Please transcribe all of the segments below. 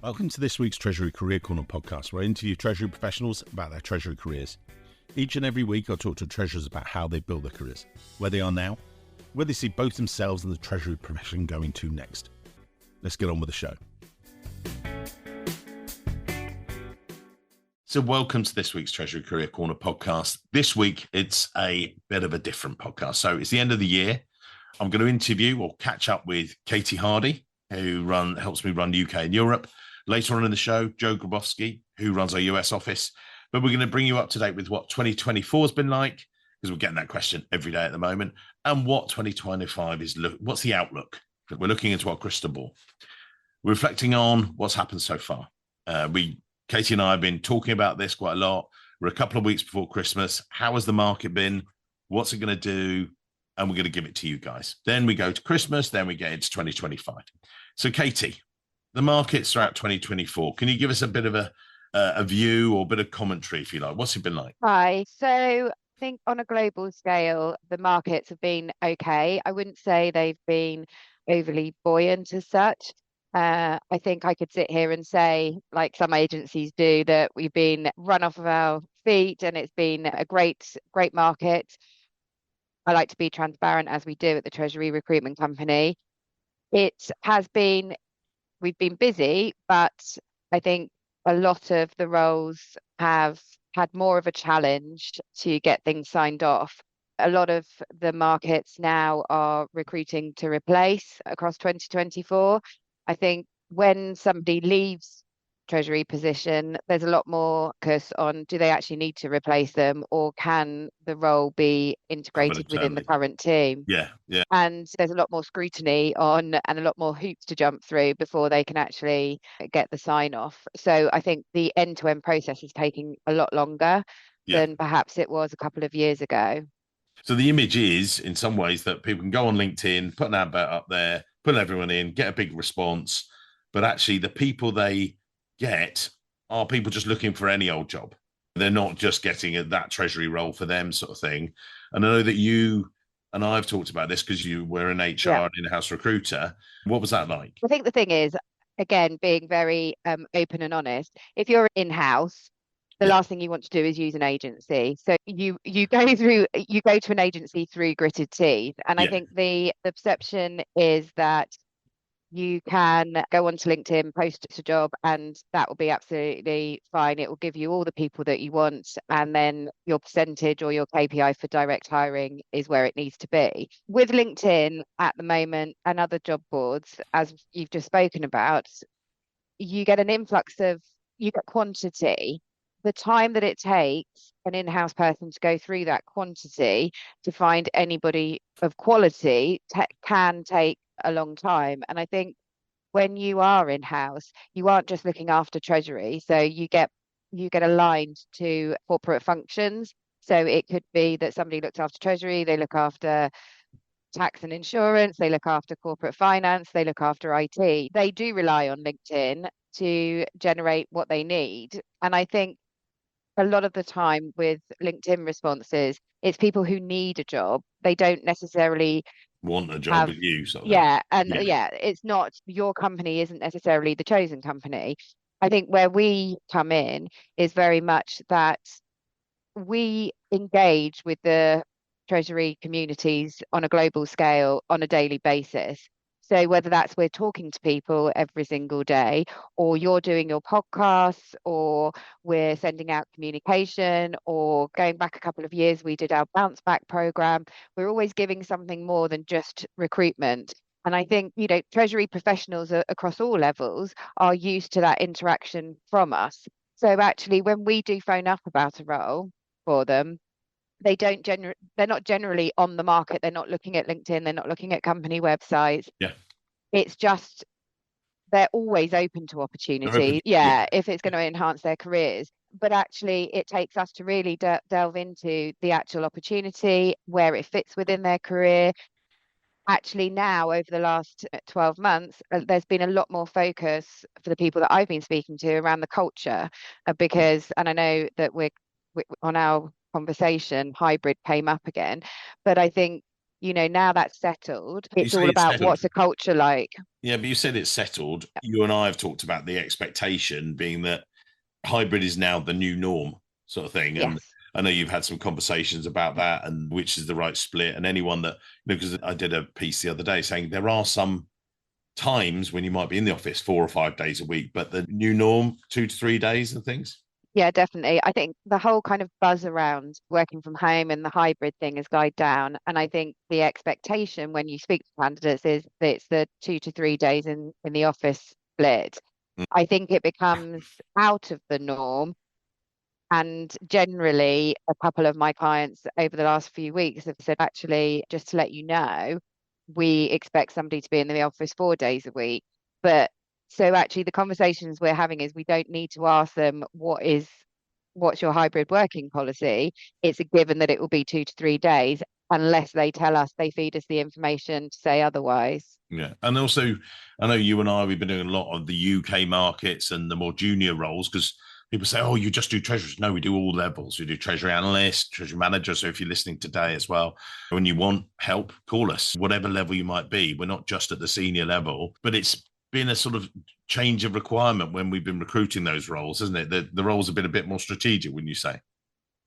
Welcome to this week's Treasury Career Corner podcast, where I interview Treasury professionals about their Treasury careers. Each and every week, I talk to treasurers about how they built their careers, where they are now, where they see both themselves and the Treasury profession going to next. Let's get on with the show. So welcome to this week's Treasury Career Corner podcast. This week, it's a bit of a different podcast. So it's the end of the year. I'm going to interview or catch up with Katie Hardie, who helps me run UK and Europe. Later on in the show, Joe Grabowski, who runs our US office. But we're going to bring you up to date with what 2024 has been like, because we're getting that question every day at the moment, and what 2025 is. What's the outlook? We're looking into our crystal ball. We're reflecting on what's happened so far. Katie and I have been talking about this quite a lot. We're a couple of weeks before Christmas. How has the market been? What's it going to do? And we're going to give it to you guys. Then we go to Christmas. Then we get into 2025. So, Katie, the markets throughout 2024. Can you give us a bit of a view or a bit of commentary, if you like? What's it been like? Hi. So I think on a global scale, the markets have been okay. I wouldn't say they've been overly buoyant as such. I think I could sit here and say, like some agencies do, that we've been run off of our feet and it's been a great market. I like to be transparent, as we do at the Treasury Recruitment Company. We've been busy, but I think a lot of the roles have had more of a challenge to get things signed off. A lot of the markets now are recruiting to replace across 2024. I think when somebody leaves Treasury position, there's a lot more focus on, do they actually need to replace them, or can the role be integrated within the current team? Yeah. And there's a lot more scrutiny on and a lot more hoops to jump through before they can actually get the sign off. So I think the end-to-end process is taking a lot longer than perhaps it was a couple of years ago. So the image is, in some ways, that people can go on LinkedIn, put an advert up there, put everyone in, get a big response. But actually, the people they get are people just looking for any old job. They're not just getting that Treasury role for them, sort of thing. And I know that you and I've talked about this because you were an HR and in-house recruiter. What was that like? I think the thing is, again, being very open and honest, if you're in-house, the last thing you want to do is use an agency. So you go to an agency through gritted teeth. And I think the perception is that you can go onto LinkedIn, post a job, and that will be absolutely fine. It will give you all the people that you want, and then your percentage or your KPI for direct hiring is where it needs to be. With LinkedIn at the moment and other job boards, as you've just spoken about, you get quantity. The time that it takes an in-house person to go through that quantity to find anybody of quality can take a long time. And I think when you are in-house, you aren't just looking after Treasury. So you get aligned to corporate functions. So it could be that somebody looks after Treasury, they look after tax and insurance, they look after corporate finance, they look after IT. They do rely on LinkedIn to generate what they need. And I think a lot of the time with LinkedIn responses, it's people who need a job. They don't necessarily want a job with you. It's not, your company isn't necessarily the chosen company. I think where we come in is very much that we engage with the Treasury communities on a global scale on a daily basis. So whether that's we're talking to people every single day, or you're doing your podcasts, or we're sending out communication, or going back a couple of years, we did our bounce back program. We're always giving something more than just recruitment. And I think, Treasury professionals across all levels are used to that interaction from us. So actually, when we do phone up about a role for them, they're not generally on the market. They're not looking at LinkedIn. They're not looking at company websites. It's just, they're always open to opportunities. If it's going to enhance their careers. But actually, it takes us to really delve into the actual opportunity, where it fits within their career. Actually, now, over the last 12 months, there's been a lot more focus for the people that I've been speaking to around the culture, because, and I know that we're on our conversation, hybrid came up again, but I think now that's settled. You It's say all it's about settled. what's the culture like. Yeah, but you said it's settled. You and I have talked about the expectation being that hybrid is now the new norm, sort of thing. And Yes. I know you've had some conversations about that and which is the right split. And anyone that, because I did a piece the other day saying there are some times when you might be in the office 4 or 5 days a week, but the new norm, 2 to 3 days and things. Yeah, definitely. I think the whole kind of buzz around working from home and the hybrid thing has died down. And I think the expectation when you speak to candidates is that it's the 2 to 3 days in the office split. Mm. I think it becomes out of the norm. And generally, a couple of my clients over the last few weeks have said, actually, just to let you know, we expect somebody to be in the office 4 days a week. But so actually, the conversations we're having is we don't need to ask them what's your hybrid working policy. It's a given that it will be 2 to 3 days unless they tell us, they feed us the information to say otherwise. Yeah. And also, I know you and I, we've been doing a lot of the UK markets and the more junior roles because people say, oh, you just do treasurers. No, we do all levels. We do treasury analyst, treasury manager. So if you're listening today as well, when you want help, call us, whatever level you might be. We're not just at the senior level, but it's been a sort of change of requirement when we've been recruiting those roles, hasn't it? The roles have been a bit more strategic, wouldn't you say?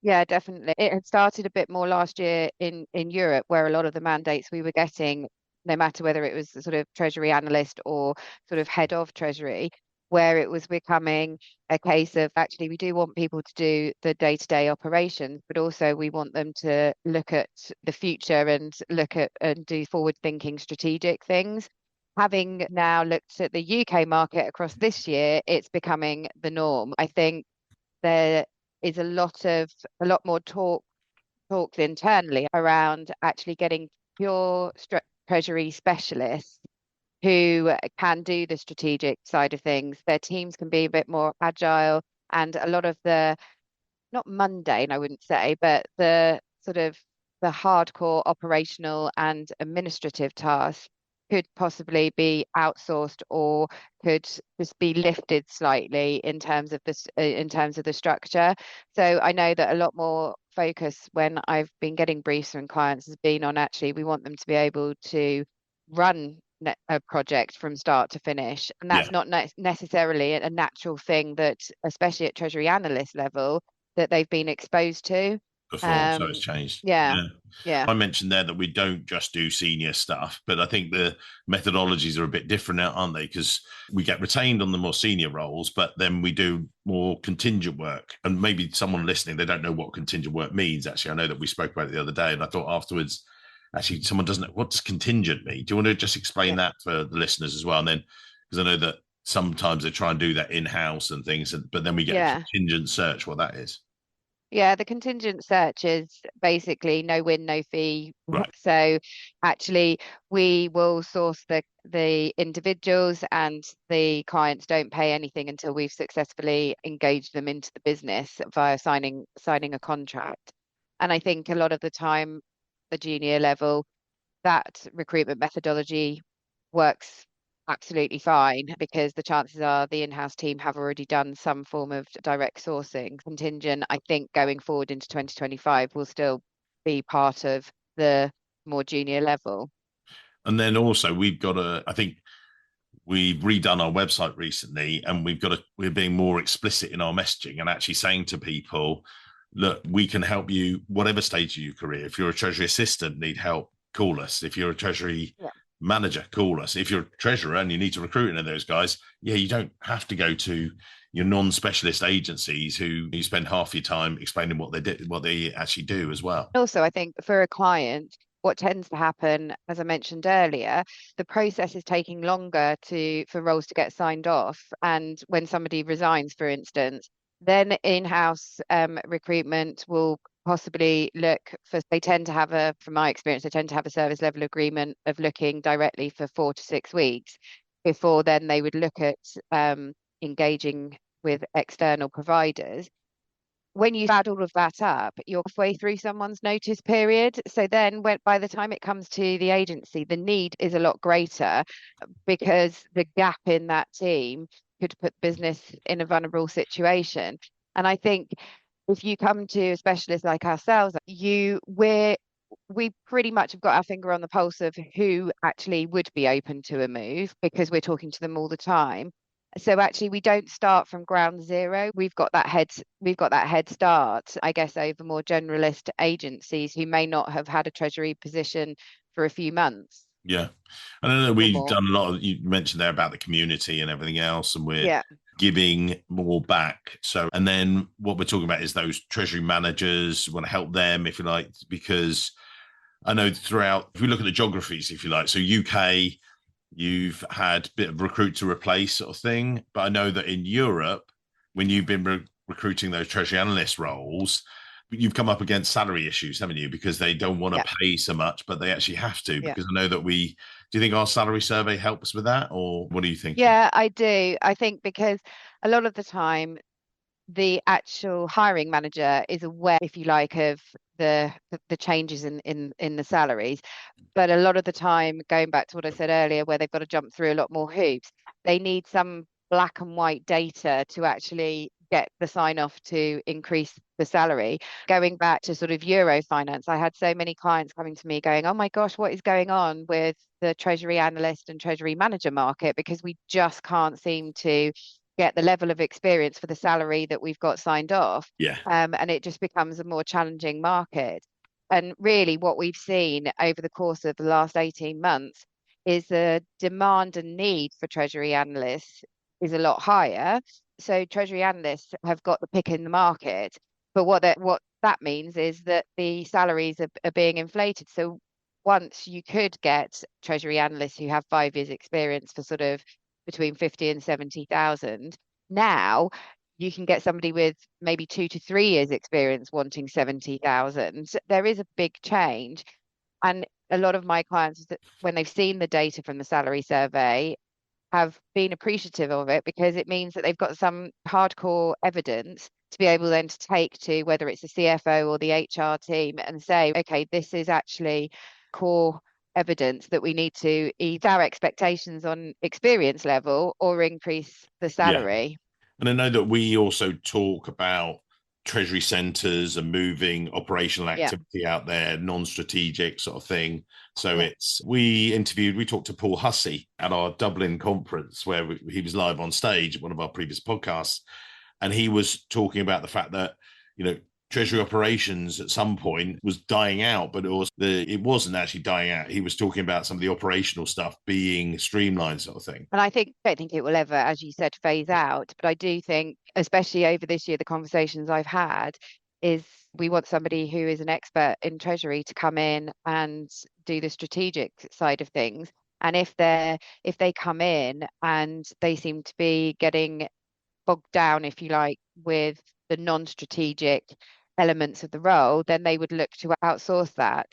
Yeah, definitely. It had started a bit more last year in Europe, where a lot of the mandates we were getting, no matter whether it was the sort of treasury analyst or sort of head of treasury, where it was becoming a case of actually we do want people to do the day-to-day operations, but also we want them to look at the future and look at and do forward-thinking strategic things. Having now looked at the UK market across this year, it's becoming the norm. I think there is a lot more talks internally around actually getting pure treasury specialists who can do the strategic side of things. Their teams can be a bit more agile, and a lot of the not mundane, I wouldn't say, but the sort of the hardcore operational and administrative tasks could possibly be outsourced or could just be lifted slightly in terms of this in terms of the structure. So I know that a lot more focus when I've been getting briefs from clients has been on actually we want them to be able to run a project from start to finish, and Yeah, that's not necessarily a natural thing that, especially at treasury analyst level, that they've been exposed to. before. So it's Um, changed. yeah, Yeah. yeah, I mentioned there that we don't just do senior stuff, but I think the methodologies are a bit different now, aren't they? Because we get retained on the more senior roles, but then we do more contingent work. And maybe someone listening, they don't know what contingent work means. Actually, I know that we spoke about it the other day, and I thought afterwards, actually, someone doesn't know what does contingent mean. Do you want to just explain yeah, that for the listeners as well? And then, because I know that sometimes they try and do that in house and things, but then we get a yeah. contingent search, what that is. Yeah, the contingent search is basically no win, no fee. Right. So actually we will source the individuals, and the clients don't pay anything until we've successfully engaged them into the business via signing a contract. And I think a lot of the time, the junior level, that recruitment methodology works absolutely fine because the chances are the in-house team have already done some form of direct sourcing. Contingent, I think, going forward into 2025 will still be part of the more junior level. And then also we've got I think we've redone our website recently and we're being more explicit in our messaging and actually saying to people, look, we can help you whatever stage of your career. If you're a treasury assistant, need help, call us. If you're a treasury Yeah. manager, call us. If you're a treasurer and you need to recruit any of those guys, yeah, you don't have to go to your non-specialist agencies who you spend half your time explaining what they actually do as well. Also, I think for a client, what tends to happen, as I mentioned earlier, the process is taking longer for roles to get signed off. And when somebody resigns, for instance, then in-house recruitment will possibly look for, they tend to have from my experience, they tend to have a service level agreement of looking directly for 4 to 6 weeks before then they would look at engaging with external providers. When you add all of that up, you're halfway through someone's notice period. So then by the time it comes to the agency, the need is a lot greater because the gap in that team could put business in a vulnerable situation. And I think if you come to a specialist like ourselves, we pretty much have got our finger on the pulse of who actually would be open to a move because we're talking to them all the time. So actually we don't start from ground zero. We've got that head start, I guess, over more generalist agencies who may not have had a treasury position for a few months Yeah. I don't know. or We've more. done a lot of, you mentioned there about the community and everything else, and we're Yeah. giving more back. So, and then what we're talking about is those treasury managers, want to help them, if you like, because I know throughout, if we look at the geographies, if you like, so UK, you've had a bit of recruit to replace sort of thing. But I know that in Europe, when you've been recruiting those treasury analyst roles, you've come up against salary issues, haven't you? Because they don't want to Yeah. pay so much, but they actually have to. Yeah. Because I know that do you think our salary survey helps with that? Or what are you thinking? Yeah, I do. I think because a lot of the time the actual hiring manager is aware, if you like, of the changes in the salaries. But a lot of the time, going back to what I said earlier, where they've got to jump through a lot more hoops, they need some black and white data to actually get the sign off to increase the salary. Going back to sort of Euro finance, I had so many clients coming to me going, "Oh my gosh, what is going on with the treasury analyst and treasury manager market? Because we just can't seem to get the level of experience for the salary that we've got signed off." Yeah, And it just becomes a more challenging market. And really, what we've seen over the course of the last 18 months is the demand and need for treasury analysts is a lot higher. So treasury analysts have got the pick in the market. But what that means is that the salaries are being inflated. So once you could get treasury analysts who have 5 years experience for sort of between 50 and 70,000, now you can get somebody with maybe 2 to 3 years experience wanting 70,000. There is a big change. And a lot of my clients, when they've seen the data from the salary survey, have been appreciative of it because it means that they've got some hardcore evidence to be able then to take to whether it's the CFO or the HR team and say, okay, this is actually core evidence that we need to either our expectations on experience level or increase the yeah. salary. And I know that we also talk about treasury centers and moving operational Yeah. activity out there, non-strategic sort of thing. So Yeah. we talked to Paul Hussey at our Dublin conference where he was live on stage at one of our previous podcasts. And he was talking about the fact that, you know, treasury operations at some point was dying out, but it wasn't actually dying out. He was talking about some of the operational stuff being streamlined sort of thing. And I don't think it will ever, as you said, phase out. But I do think, especially over this year, the conversations I've had is we want somebody who is an expert in treasury to come in and do the strategic side of things. And if they come in and they seem to be getting bogged down, if you like, with the non-strategic elements of the role, then they would look to outsource that.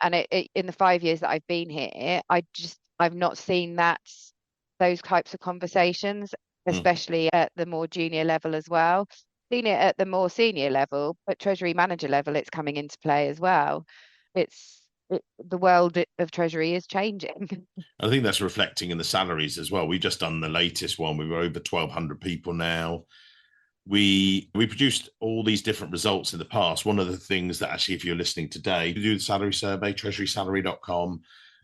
And in the 5 years that I've been here, I've not seen those types of conversations, Mm. especially at the more junior level as well. Seen it at the more senior level, but treasury manager level, it's coming into play as well. The world of treasury is changing. I think that's reflecting in the salaries as well. We've just done the latest one. We were over 1,200 people now. We produced all these different results in the past. One of the things that actually, if you're listening today, you do the salary survey, treasurysalary.com,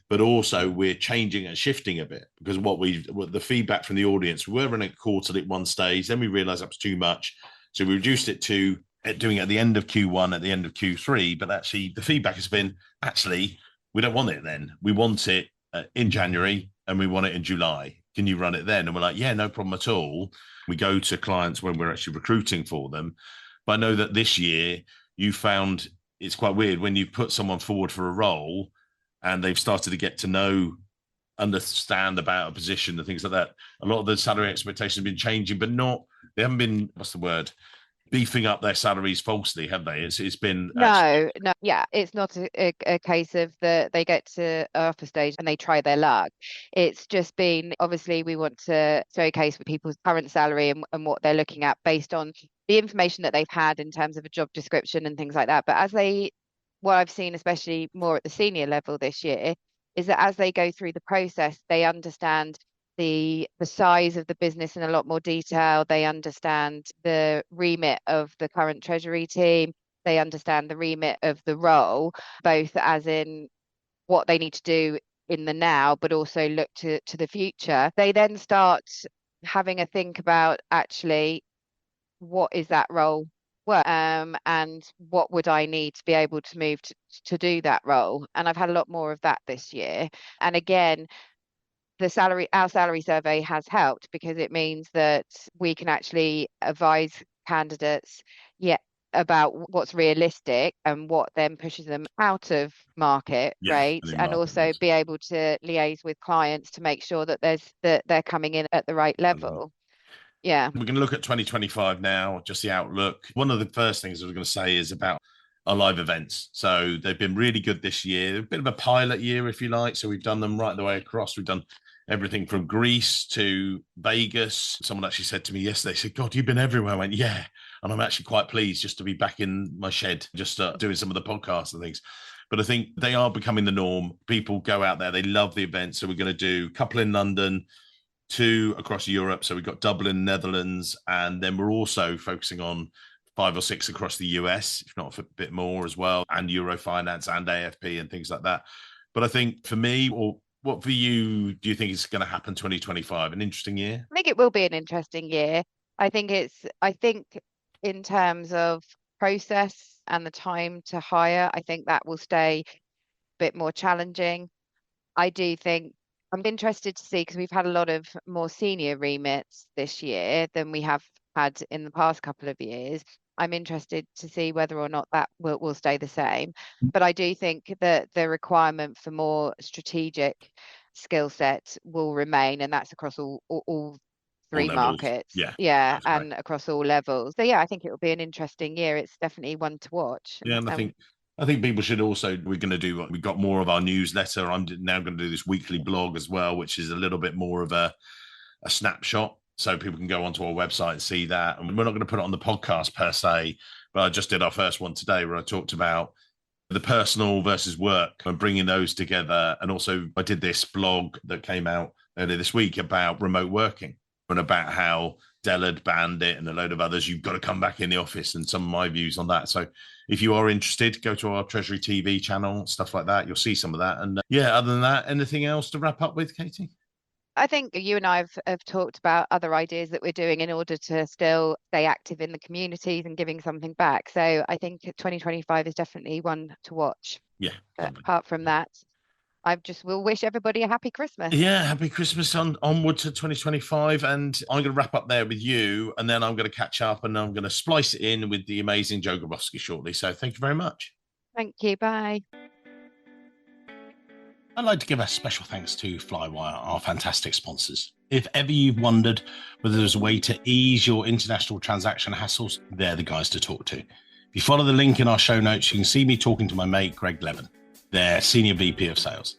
but also we're changing and shifting a bit because what the feedback from the audience, we were running it quarterly at one stage, then we realized that was too much. So we reduced it to doing it at the end of Q1, at the end of Q3. But actually, the feedback has been actually, we don't want it then. We want it in January and we want it in July. Can you run it then? And we're like, yeah, no problem at all. We go to clients when we're actually recruiting for them. But I know that this year you found it's quite weird when you put someone forward for a role and they've started to get to know, understand about a position and things like that. A lot of the salary expectations have been changing, but they haven't been, what's the word? Beefing up their salaries falsely, have they? It's been actually, No, no, yeah, it's not a case of they get to offer stage and they try their luck. It's just been obviously we want to showcase with people's current salary and what they're looking at based on the information that they've had in terms of a job description and things like that. But what I've seen, especially more at the senior level this year, is that as they go through the process, they understand the size of the business in a lot more detail. They understand the remit of the current treasury team. they understand the remit of the role, both as in what they need to do in the now, but also look to the future. They then start having a think about actually what is that role worth, and what would I need to be able to move to do that role. And I've had a lot more of that this year. And again, our salary survey has helped because it means that we can actually advise candidates, yeah, about what's realistic and what then pushes them out of market Yeah, rate, and in and market also rates. be able to liaise with clients to make sure that they're coming in at the right level. Yeah. We're going to look at 2025 now, just the outlook. One of the first things I was going to say is about our live events. So they've been really good this year, a bit of a pilot year, if you like. So we've done them right the way across. We've done everything from Greece to Vegas. Someone actually said to me yesterday, said, God, you've been everywhere. I went, yeah. And I'm actually quite pleased just to be back in my shed, just doing some of the podcasts and things. But I think they are becoming the norm. People go out there, they love the event. So we're going to do a couple in London, two across Europe. So we've got Dublin, Netherlands, and then we're also focusing on 5 or 6 across the US, if not a bit more as well, and Eurofinance and AFP and things like that. But I think for me, or what for you, do you think is going to happen 2025? An interesting year? I think it will be an interesting year. I think in terms of process and the time to hire, I think that will stay a bit more challenging. I do think I'm interested to see, because we've had a lot of more senior remits this year than we have had in the past couple of years. I'm interested to see whether or not that will stay the same. But I do think that the requirement for more strategic skill set will remain, and that's across all All three levels. markets. Yeah, Yeah, that's right. and across all levels. So yeah, I think it will be an interesting year. It's definitely one to watch. Yeah, and I think people should also, we're going to do, we've got more of our newsletter. I'm now going to do this weekly blog as well, which is a little bit more of a snapshot. So people can go onto our website and see that. And we're not going to put it on the podcast per se, but I just did our first one today where I talked about the personal versus work and bringing those together. And also I did this blog that came out earlier this week about remote working and about how Dell had banned it and a load of others. You've got to come back in the office, and some of my views on that. So if you are interested, go to our Treasury TV channel, stuff like that. You'll see some of that. And yeah, other than that, anything else to wrap up with, Katie? I think you and I have talked about other ideas that we're doing in order to still stay active in the communities and giving something back. So I think 2025 is definitely one to watch. Yeah, But lovely. apart from that, I just will wish everybody a happy Christmas. Yeah, happy Christmas onward to 2025. And I'm going to wrap up there with you, and then I'm going to catch up and I'm going to splice it in with the amazing Joe Grabowski shortly. So thank you very much. Thank you. Bye. I'd like to give a special thanks to Flywire, our fantastic sponsors. If ever you've wondered whether there's a way to ease your international transaction hassles, they're the guys to talk to. If you follow the link in our show notes, you can see me talking to my mate, Greg Levin, their Senior VP of Sales.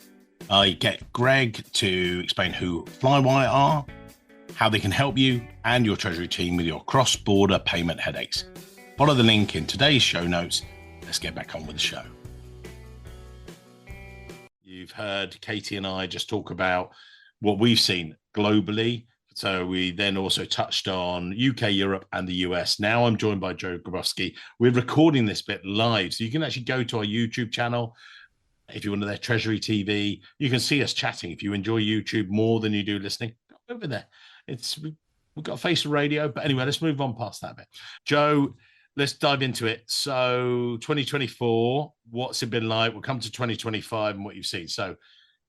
I get Greg to explain who Flywire are, how they can help you and your treasury team with your cross-border payment headaches. Follow the link in today's show notes. Let's get back on with the show. You've heard Katie and I just talk about what we've seen globally. So we then also touched on UK, Europe, and the US. Now I'm joined by Joe Grabowski. We're recording this bit live, so you can actually go to our YouTube channel. If you want to their Treasury TV, you can see us chatting. If you enjoy YouTube more than you do listening, go over there. We've got a face of radio, but anyway, let's move on past that bit. Joe, let's dive into it. So 2024, what's it been like? We'll come to 2025 and what you've seen. So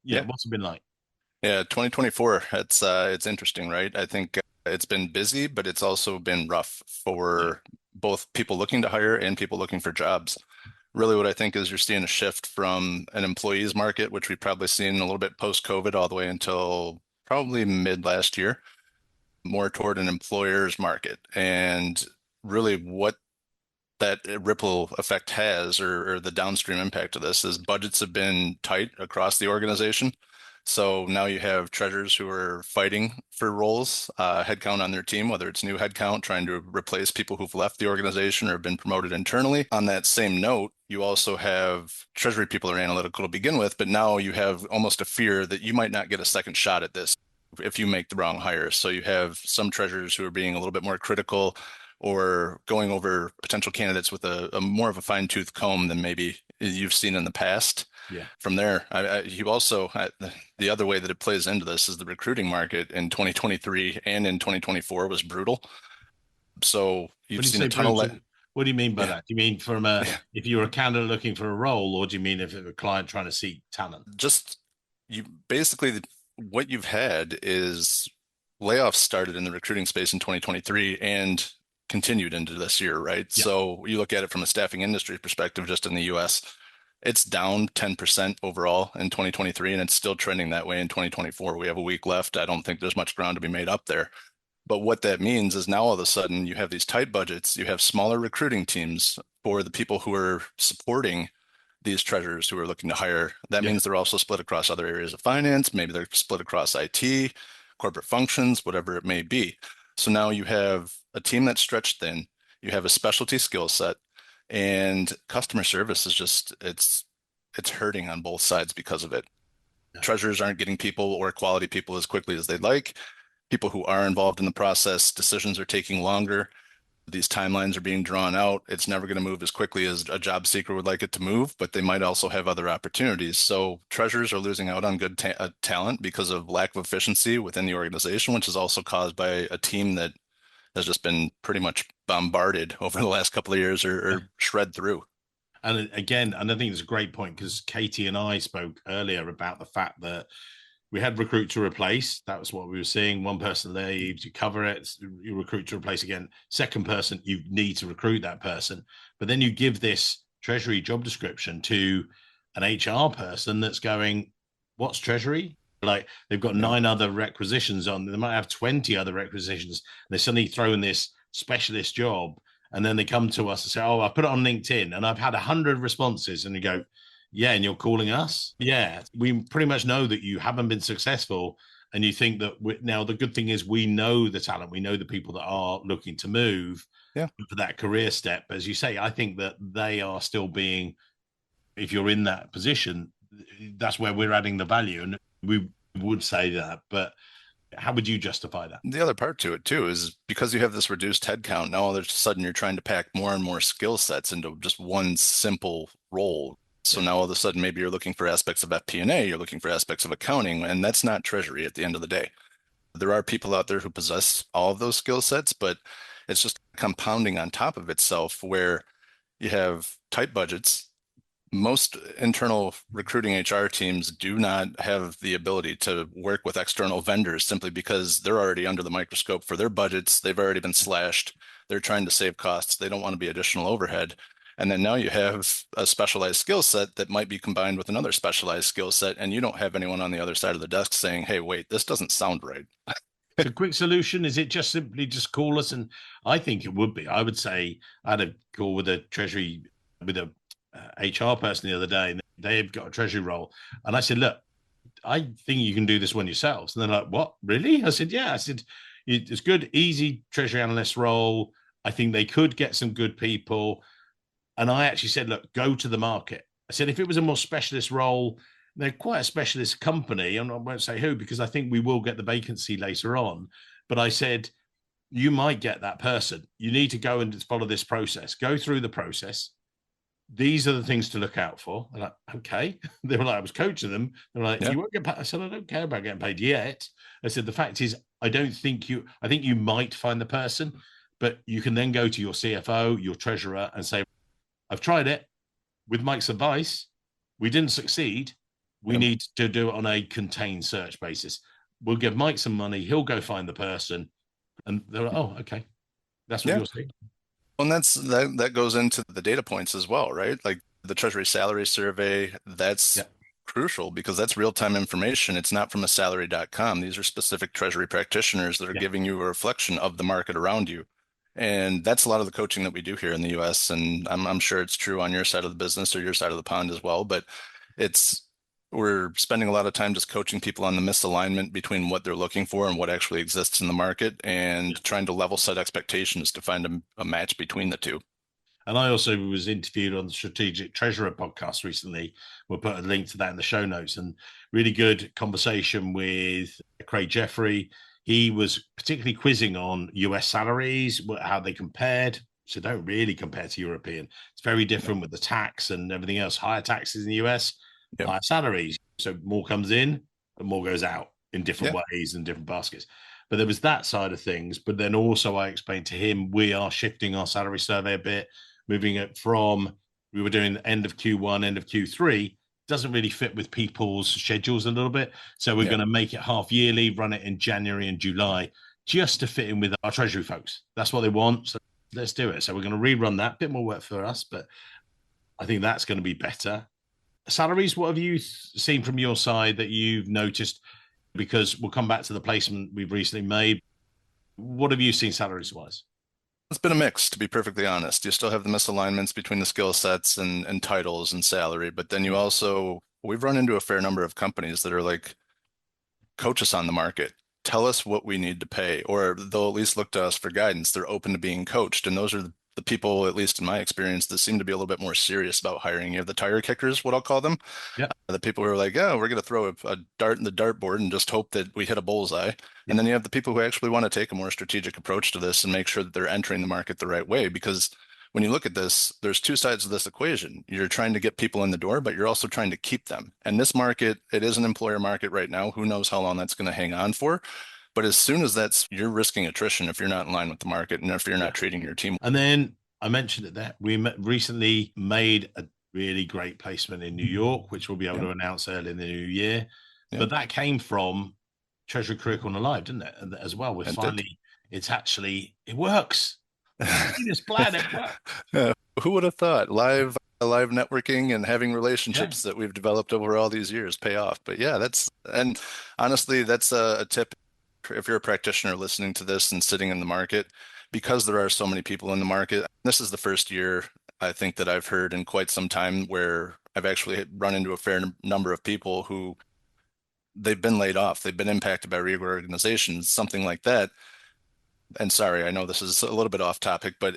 yeah, what's it been like? Yeah, 2024, it's interesting, right? I think it's been busy, but it's also been rough for both people looking to hire and people looking for jobs. Really what I think is you're seeing a shift from an employees market, which we've probably seen a little bit post-COVID all the way until probably mid last year, more toward an employer's market. And really what that ripple effect has, or the downstream impact of this, is budgets have been tight across the organization. So now you have treasurers who are fighting for roles, headcount on their team, whether it's new headcount, trying to replace people who've left the organization or have been promoted internally. On that same note, you also have treasury people are analytical to begin with, but now you have almost a fear that you might not get a second shot at this if you make the wrong hire. So you have some treasurers who are being a little bit more critical, or going over potential candidates with a more of a fine-tooth comb than maybe you've seen in the past. Yeah. From there, you also, the other way that it plays into this is the recruiting market in 2023 and in 2024 was brutal. So you've seen a ton of what do you mean by Yeah. that? Do you mean from if you're a candidate looking for a role, or do you mean if a client trying to seek talent? Just you basically what you've had is layoffs started in the recruiting space in 2023 and continued into this year, right? Yeah. So you look at it from a staffing industry perspective, just in the US, it's down 10% overall in 2023, and it's still trending that way in 2024. We have a week left. I don't think there's much ground to be made up there. But what that means is now all of a sudden you have these tight budgets, you have smaller recruiting teams for the people who are supporting these treasurers who are looking to hire. That means they're also split across other areas of finance. Maybe they're split across IT, corporate functions, whatever it may be. So now you have a team that's stretched thin. You have a specialty skill set, and customer service is just it's hurting on both sides because of it. Treasurers aren't getting people or quality people as quickly as they'd like. People who are involved in the process, decisions are taking longer. These timelines are being drawn out. It's never going to move as quickly as a job seeker would like it to move, but they might also have other opportunities. So treasurers are losing out on good talent because of lack of efficiency within the organization, which is also caused by a team that has just been pretty much bombarded over the last couple of years or shred through. And again, and I think it's a great point because Katie and I spoke earlier about the fact that we had recruit to replace. That was what we were seeing. One person leaves, you cover it, you recruit to replace again. Second person, you need to recruit that person. But then you give this treasury job description to an HR person that's going, what's treasury? Like they've got 9 other requisitions on. They might have 20 other requisitions. They suddenly throw in this specialist job. And then they come to us and say, oh, I put it on LinkedIn and I've had 100 responses. And you go, yeah, and you're calling us? Yeah, we pretty much know that you haven't been successful. And you think that now the good thing is we know the talent. We know the people that are looking to move for that career step. As you say, I think that they are still being, if you're in that position, that's where we're adding the value. And we would say that. But how would you justify that? The other part to it too is because you have this reduced headcount, now all of a sudden you're trying to pack more and more skill sets into just one simple role. So now all of a sudden maybe you're looking for aspects of FP&A, you're looking for aspects of accounting, and that's not treasury at the end of the day. There are people out there who possess all of those skill sets, but it's just compounding on top of itself where you have tight budgets. Most internal recruiting HR teams do not have the ability to work with external vendors simply because they're already under the microscope for their budgets. They've already been slashed. They're trying to save costs. They don't want to be additional overhead. And then now you have a specialized skill set that might be combined with another specialized skill set, and you don't have anyone on the other side of the desk saying, hey, wait, this doesn't sound right. The quick solution, is it just simply just call us? And I think it would be. I would say I had a call with a treasury, with a HR person the other day, and they've got a treasury role. And I said, look, I think you can do this one yourselves. And they're like, what, really? I said, yeah. I said, it's good, easy treasury analyst role. I think they could get some good people. And I actually said, look, go to the market. I said, if it was a more specialist role, they're quite a specialist company. And I won't say who, because I think we will get the vacancy later on. But I said, you might get that person. You need to go and follow this process. Go through the process. These are the things to look out for. I'm like, okay. They were like, I was coaching them. They were like, you won't get paid. I said, I don't care about getting paid yet. I said, the fact is, I think you might find the person, but you can then go to your CFO, your treasurer, and say, I've tried it with Mike's advice. We didn't succeed. We need to do it on a contained search basis. We'll give Mike some money. He'll go find the person. And they're like, oh, okay. That's what you're saying. Well, and that goes into the data points as well, right? Like the Treasury Salary Survey, that's crucial because that's real-time information. It's not from a salary.com. These are specific Treasury practitioners that are giving you a reflection of the market around you. And that's a lot of the coaching that we do here in the US. And I'm sure it's true on your side of the business or your side of the pond as well. But we're spending a lot of time just coaching people on the misalignment between what they're looking for and what actually exists in the market and trying to level set expectations to find a match between the two. And I also was interviewed on the Strategic Treasurer podcast recently. We'll put a link to that in the show notes. And really good conversation with Craig Jeffrey. he was particularly quizzing on US salaries, how they compared. So don't really compare to European. It's very different with the tax and everything else. Higher taxes in the US, Yep. higher salaries. So more comes in and more goes out in different Yeah. ways and different baskets. But there was that side of things. But then also I explained to him, we are shifting our salary survey a bit, moving it from, we were doing end of Q1, end of Q3, doesn't really fit with people's schedules a little bit. So we're going to make it half yearly, run it in January and July, just to fit in with our treasury folks. That's what they want. So let's do it. So we're going to rerun that. Bit more work for us, but I think that's going to be better. Salaries, what have you seen from your side that you've noticed? Because we'll come back to the placement we've recently made. What have you seen salaries wise? It's been a mix, to be perfectly honest. You still have the misalignments between the skill sets and titles and salary, but then you also, we've run into a fair number of companies that are like, coach us on the market. Tell us what we need to pay, or they'll at least look to us for guidance. They're open to being coached. And those are the people, at least in my experience, that seem to be a little bit more serious about hiring. You have the tire kickers, what I'll call them. Yeah. The people who are like, oh, we're going to throw a dart in the dartboard and just hope that we hit a bullseye. Yeah. And then you have the people who actually want to take a more strategic approach to this and make sure that they're entering the market the right way. Because when you look at this, there's two sides of this equation. You're trying to get people in the door, but you're also trying to keep them. And this market, it is an employer market right now. Who knows how long that's going to hang on for? But as soon as you're risking attrition if you're not in line with the market and if you're not treating your team. And then I mentioned it there. We recently made a really great placement in New York, which we'll be able to announce early in the new year. But that came from Treasury Career Corner Live, didn't it? And as well, we're finally, it works. It's plan, it works. Who would have thought live networking and having relationships that we've developed over all these years pay off? But yeah, and honestly, that's a tip. If you're a practitioner listening to this and sitting in the market, because there are so many people in the market, this is the first year I think that I've heard in quite some time where I've actually run into a fair number of people who they've been laid off, they've been impacted by reorganizations, something like that. And sorry, I know this is a little bit off topic, but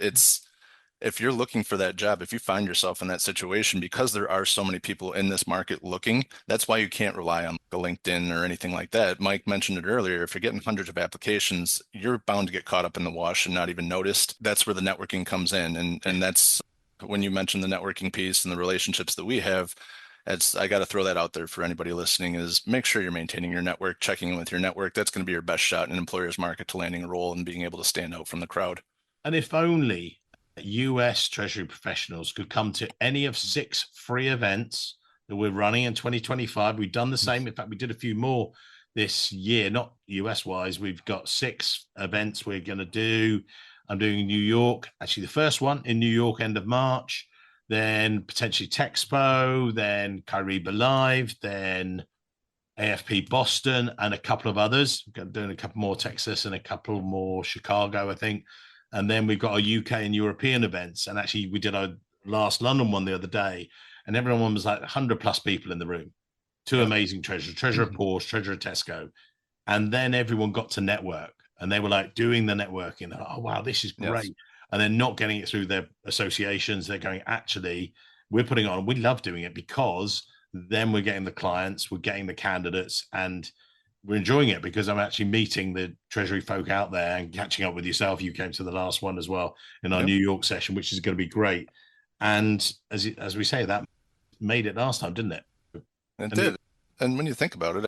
if you're looking for that job, if you find yourself in that situation, because there are so many people in this market looking, that's why you can't rely on a LinkedIn or anything like that. Mike mentioned it earlier. If you're getting hundreds of applications, you're bound to get caught up in the wash and not even noticed. That's where the networking comes in. And that's when you mentioned the networking piece and the relationships that we have. I got to throw that out there for anybody listening, is make sure you're maintaining your network, checking in with your network. That's going to be your best shot in an employer's market to landing a role and being able to stand out from the crowd. And if only US Treasury professionals could come to any of 6 free events that we're running in 2025. We've done the same. In fact, we did a few more this year, not US wise. We've got 6 events we're going to do. I'm doing New York, actually the first one in New York, end of March, then potentially Texpo, then Kyriba Live, then AFP Boston, and a couple of others. We're doing a couple more Texas and a couple more Chicago, I think. And then we've got our UK and European events. And actually, we did our last London one the other day, and everyone was like 100+ people in the room. 2 amazing treasurers, treasurer of Porsche, treasurer of Tesco. And then everyone got to network, and they were like doing the networking. Oh, wow, this is great. Yes. And they're not getting it through their associations. They're going, actually, we're putting on, we love doing it because then we're getting the clients, we're getting the candidates, and we're enjoying it because I'm actually meeting the Treasury folk out there and catching up with yourself. You came to the last one as well in our New York session, which is going to be great. And as we say, that made it last time, didn't it? It did. And when you think about it,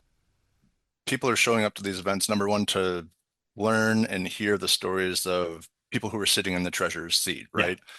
people are showing up to these events, number one, to learn and hear the stories of people who are sitting in the treasurer's seat, right? Yeah.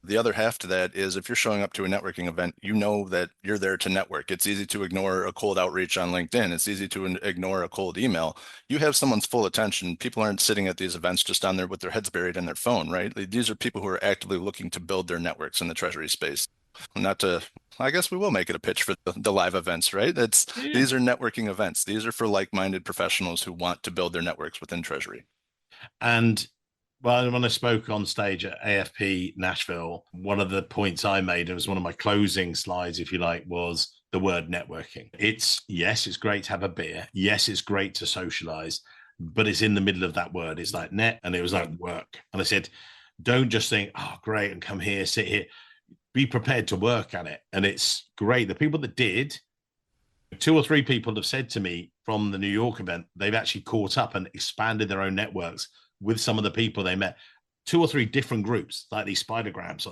The other half to that is if you're showing up to a networking event, you know that you're there to network. It's easy to ignore a cold outreach on LinkedIn. It's easy to ignore a cold email. You have someone's full attention. People aren't sitting at these events just on there with their heads buried in their phone, right? These are people who are actively looking to build their networks in the treasury space. I guess we will make it a pitch for the live events, right? These are networking events. These are for like-minded professionals who want to build their networks within treasury. And well, when I spoke on stage at AFP Nashville, one of the points I made, it was one of my closing slides, if you like, was the word networking. Yes, it's great to have a beer. Yes, it's great to socialize, but it's in the middle of that word. It's like net, and it was like work. And I said, don't just think, oh, great, and come here, sit here. Be prepared to work at it. And it's great. The people that did, 2 or 3 people have said to me, from the New York event, they've actually caught up and expanded their own networks with some of the people they met. 2 or 3 different groups, like these spidergrams,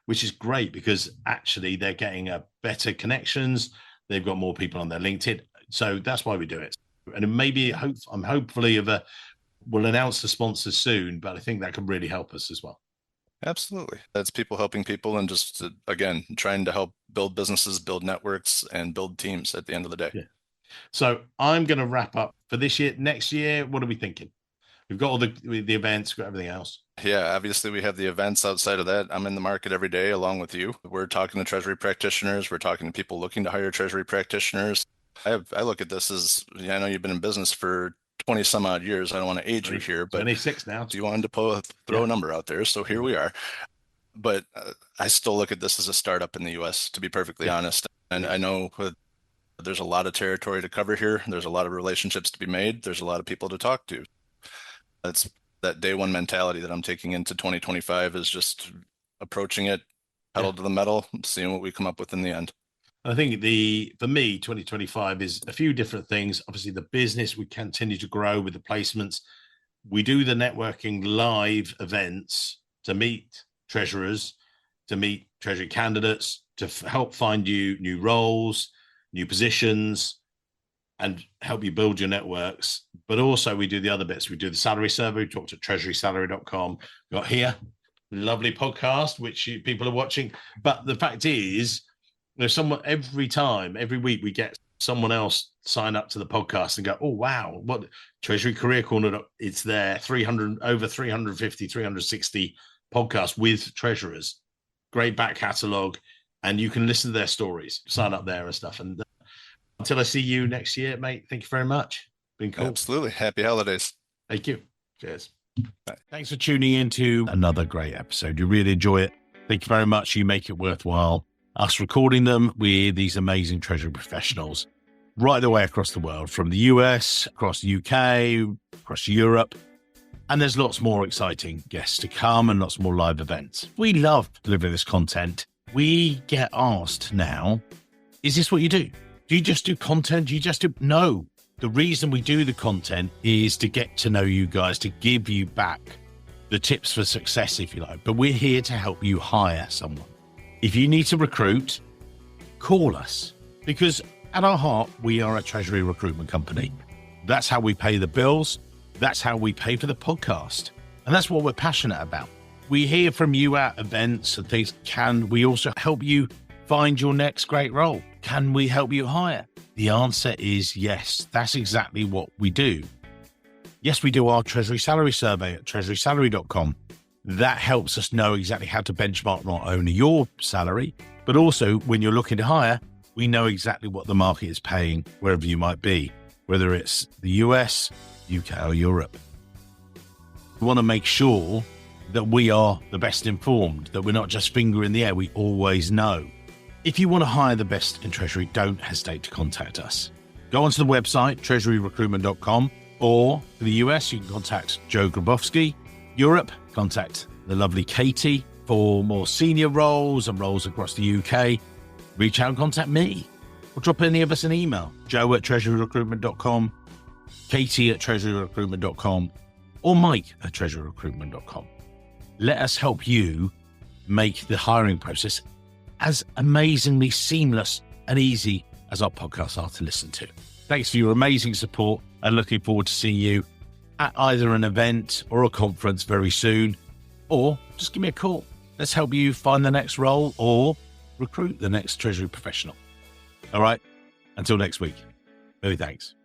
which is great because actually they're getting a better connections. They've got more people on their LinkedIn. So that's why we do it. And maybe I'm hopefully we'll announce the sponsors soon, but I think that can really help us as well. Absolutely. That's people helping people and just, again, trying to help build businesses, build networks, and build teams at the end of the day. Yeah. So I'm going to wrap up for this year. Next year, what are we thinking? We've got all the events, got everything else. Yeah, obviously we have the events. Outside of that, I'm in the market every day along with you. We're talking to treasury practitioners. We're talking to people looking to hire treasury practitioners. I look at this as, I know you've been in business for 20 some odd years. I don't want to age you here, but 26 now. You wanted to throw a number out there. So here we are. But I still look at this as a startup in the US, to be perfectly honest. And I know there's a lot of territory to cover here. There's a lot of relationships to be made. There's a lot of people to talk to. That's that day one mentality that I'm taking into 2025 is just approaching it, pedal to the metal, seeing what we come up with in the end. I think for me, 2025 is a few different things. Obviously, the business, we continue to grow with the placements. We do the networking live events to meet treasurers, to meet treasury candidates, to help find you new roles, new positions, and help you build your networks. But also we do the other bits. We do the salary survey. We talk to treasurysalary.com. Got here, lovely podcast, which people are watching. But the fact is, there's someone every week we get someone else sign up to the podcast and go, oh, wow, what Treasury Career Corner, it's there, over 350, 360 podcasts with treasurers, great back catalogue, and you can listen to their stories, sign up there and stuff. And until I see you next year, mate, thank you very much. Been cool. Absolutely. Happy holidays. Thank you. Cheers. Bye. Thanks for tuning in to another great episode. You really enjoy it. Thank you very much. You make it worthwhile. Us recording them with these amazing treasury professionals right the way across the world, from the US, across the UK, across Europe. And there's lots more exciting guests to come and lots more live events. We love delivering this content. We get asked now, is this what you do? Do you just do content? Do you just do? No. The reason we do the content is to get to know you guys, to give you back the tips for success, if you like. But we're here to help you hire someone. If you need to recruit, call us, because at our heart, we are a treasury recruitment company. That's how we pay the bills. That's how we pay for the podcast. And that's what we're passionate about. We hear from you at events and things. Can we also help you find your next great role? Can we help you hire? The answer is yes. That's exactly what we do. Yes, we do our Treasury Salary Survey at treasurysalary.com. That helps us know exactly how to benchmark not only your salary, but also when you're looking to hire, we know exactly what the market is paying wherever you might be, whether it's the US, UK, or Europe. We want to make sure that we are the best informed, that we're not just finger in the air. We always know. If you want to hire the best in Treasury, don't hesitate to contact us. Go onto the website, treasuryrecruitment.com, or for the US, you can contact Joe Grabowski. Europe, contact the lovely Katie. For more senior roles and roles across the UK, reach out and contact me. Or drop any of us an email, joe at treasuryrecruitment.com, Katie at treasuryrecruitment.com, or Mike at treasuryrecruitment.com. Let us help you make the hiring process as amazingly seamless and easy as our podcasts are to listen to. Thanks for your amazing support, and looking forward to seeing you at either an event or a conference very soon, or just give me a call. Let's help you find the next role or recruit the next treasury professional. All right. Until next week. Many thanks.